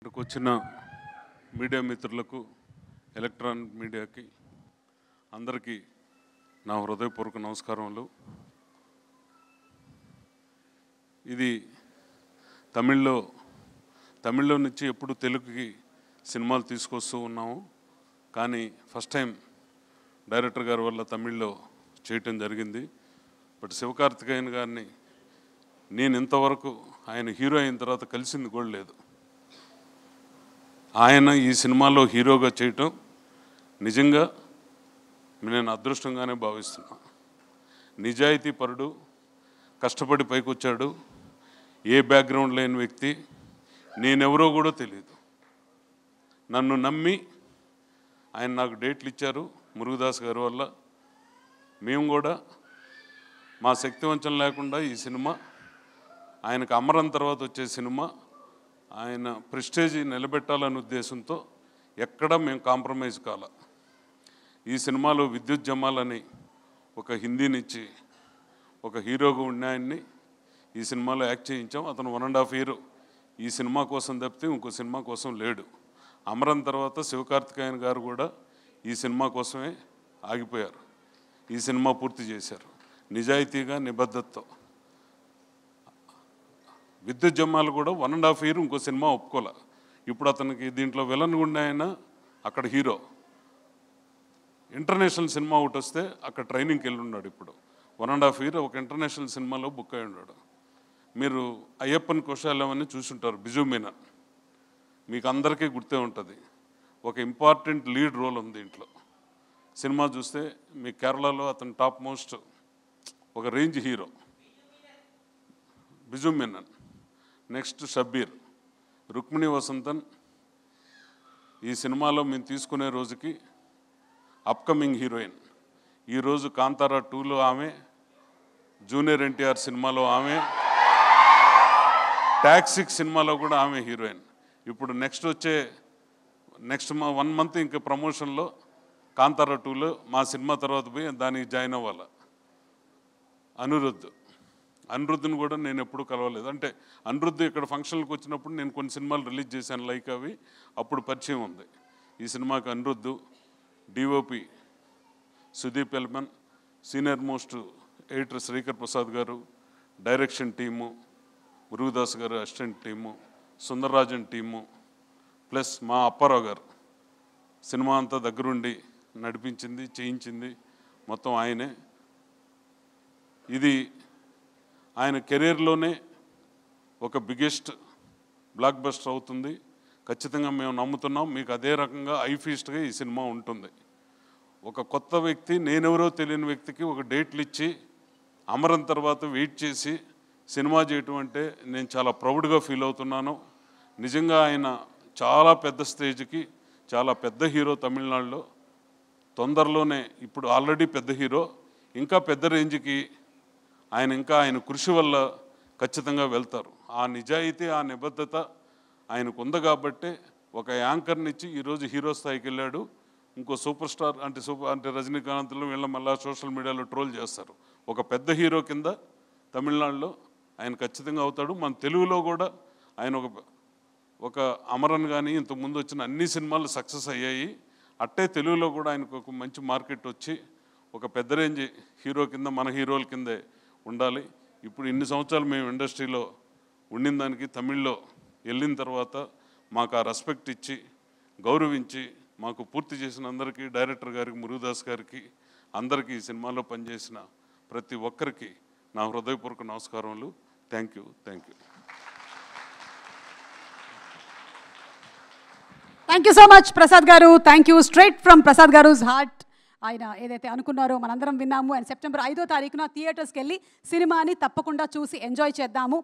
ఇక్కడికి వచ్చిన మీడియా మిత్రులకు, ఎలక్ట్రానిక్ మీడియాకి అందరికీ నా హృదయపూర్వక నమస్కారములు. ఇది తమిళ్లో నుంచి ఎప్పుడు తెలుగుకి సినిమాలు తీసుకొస్తూ ఉన్నాము. కానీ ఫస్ట్ టైం డైరెక్టర్ గారి వల్ల తమిళ్లో చేయటం జరిగింది. బట్ శివకార్తికేయన్ గారిని నేను ఇంతవరకు ఆయన హీరో అయిన తర్వాత కలిసింది కూడా లేదు. ఆయన ఈ సినిమాలో హీరోగా చేయటం నిజంగా నేను అదృష్టంగానే భావిస్తున్నా. నిజాయితీ పరుడు, కష్టపడి పైకి వచ్చాడు, ఏ బ్యాక్గ్రౌండ్ లేని వ్యక్తి, నేనెవరో కూడా తెలియదు. నన్ను నమ్మి ఆయన నాకు డేట్లు ఇచ్చారు మురుగదాస్ గారి వల్ల. మేము కూడా మా శక్తివంచం లేకుండా ఈ సినిమా ఆయనకు అమరం తర్వాత వచ్చే సినిమా ఆయన ప్రెస్టేజీ నిలబెట్టాలనే ఉద్దేశంతో ఎక్కడ మేము కాంప్రమైజ్ కాల. ఈ సినిమాలో విద్యుత్ జమాల్ అని ఒక హిందీనిచ్చి ఒక హీరోగా ఉన్న ఆయన్ని ఈ సినిమాలో యాక్ట్ చేయించాం. అతను 1.5 year ఈ సినిమా కోసం తప్పితే ఇంకో సినిమా కోసం లేడు. అమరం తర్వాత శివకార్తికేయన్ గారు కూడా ఈ సినిమా కోసమే ఆగిపోయారు. ఈ సినిమా పూర్తి చేశారు నిజాయితీగా, నిబద్ధతతో. విద్యుత్ జమాల్ కూడా 1.5 year ఇంకో సినిమా ఒప్పుకోలే. ఇప్పుడు అతనికి దీంట్లో విలన్ గుండె ఆయన అక్కడ హీరో. ఇంటర్నేషనల్ సినిమా ఒకటి వస్తే అక్కడ ట్రైనింగ్కి వెళ్ళి ఉన్నాడు. ఇప్పుడు 1.5 year ఒక ఇంటర్నేషనల్ సినిమాలో బుక్ అయి ఉన్నాడు. మీరు అయ్యప్పన్ కుశాలం అని చూసుంటారు, బిజు మీనన్, మీకు అందరికీ గుర్తే ఉంటుంది. ఒక ఇంపార్టెంట్ లీడ్ రోల్ ఉంది దీంట్లో. సినిమా చూస్తే మీ కేరళలో అతను టాప్ మోస్ట్ ఒక range hero Biju Menon. Next Shabbir, Rukmini Vasanthan ఈ సినిమాలో మేము తీసుకునే రోజుకి అప్కమింగ్ హీరోయిన్. ఈరోజు కాంతారా 2లో ఆమె, జూనియర్ ఎన్టీఆర్ సినిమాలో ఆమె, టాక్సిక్ సినిమాలో కూడా ఆమె హీరోయిన్. ఇప్పుడు నెక్స్ట్ 1 month ఇంకా ప్రమోషన్లో కాంతారా 2లో మా సినిమా తర్వాత పోయి దానికి జాయిన్ అవ్వాలి. అనిరుద్ధ్ని కూడా నేను ఎప్పుడు కలవలేదు. అంటే అనిరుద్ధ్ ఇక్కడ ఫంక్షన్లకు వచ్చినప్పుడు నేను కొన్ని సినిమాలు రిలీజ్ చేశాను, లైక్ అవి, అప్పుడు పరిచయం ఉంది. ఈ సినిమాకి Anirudh, DOP Sudeep Elamon, senior most editor Srikar Prasad garu, direction team Murugadoss garu, assistant team Sundararajan team, plus మా అప్పారావు గారు సినిమా అంతా దగ్గరుండి నడిపించింది, చేయించింది మొత్తం ఆయనే. ఇది ఆయన కెరీర్లోనే ఒక బిగ్గెస్ట్ బ్లాక్ బస్టర్ అవుతుంది ఖచ్చితంగా మేము నమ్ముతున్నాం. మీకు అదే రకంగా ఐఫీస్ట్గా ఈ సినిమా ఉంటుంది. ఒక కొత్త వ్యక్తి, నేనెవరో తెలియని వ్యక్తికి ఒక డేట్లు ఇచ్చి అమరం తర్వాత వెయిట్ చేసి సినిమా చేయటం అంటే నేను చాలా ప్రౌడ్గా ఫీల్ అవుతున్నాను. నిజంగా ఆయన చాలా పెద్ద స్టేజ్కి, చాలా పెద్ద హీరో తమిళనాడులో. తొందరలోనే ఇప్పుడు ఆల్రెడీ పెద్ద హీరో, ఇంకా పెద్ద రేంజ్కి ఆయన కృషి వల్ల ఖచ్చితంగా వెళ్తారు. ఆ నిజాయితీ, ఆ నిబద్ధత ఆయనకు ఉంది కాబట్టే ఒక యాంకర్నిచ్చి ఈరోజు హీరో స్థాయికి వెళ్ళాడు. ఇంకో సూపర్ స్టార్ అంటే రజనీకాంత్లో వీళ్ళ మళ్ళీ సోషల్ మీడియాలో ట్రోల్ చేస్తారు. ఒక పెద్ద హీరో కింద తమిళనాడులో ఆయన ఖచ్చితంగా అవుతాడు. మన తెలుగులో కూడా ఆయన ఒక అమరన్ కానీ ఇంతకుముందు వచ్చిన అన్ని సినిమాలు సక్సెస్ అయ్యాయి. అట్టే తెలుగులో కూడా ఆయనకు ఒక మంచి మార్కెట్ వచ్చి ఒక పెద్ద రేంజ్ హీరో కింద, మన హీరోల కిందే ఉండాలి. ఇప్పుడు ఇన్ని సంవత్సరాలు మేము ఇండస్ట్రీలో ఉండిన దానికి తమిళ్లో వెళ్ళిన తర్వాత మాకు ఆ రెస్పెక్ట్ ఇచ్చి, గౌరవించి, మాకు పూర్తి చేసిన అందరికీ, డైరెక్టర్ గారికి, మురుగదాస్ గారికి, అందరికీ ఈ సినిమాలో పనిచేసిన ప్రతి ఒక్కరికి నా హృదయపూర్వక నమస్కారములు. Thank you. Thank you so much Prasad garu. Thank you. Straight from Prasad గారుస్ హార్ట్. ఆయన ఏదైతే అనుకున్నారో మనందరం విన్నాము. అండ్ September 5వ తారీఖున థియేటర్స్కి వెళ్ళి సినిమాని తప్పకుండా చూసి ఎంజాయ్ చేద్దాము.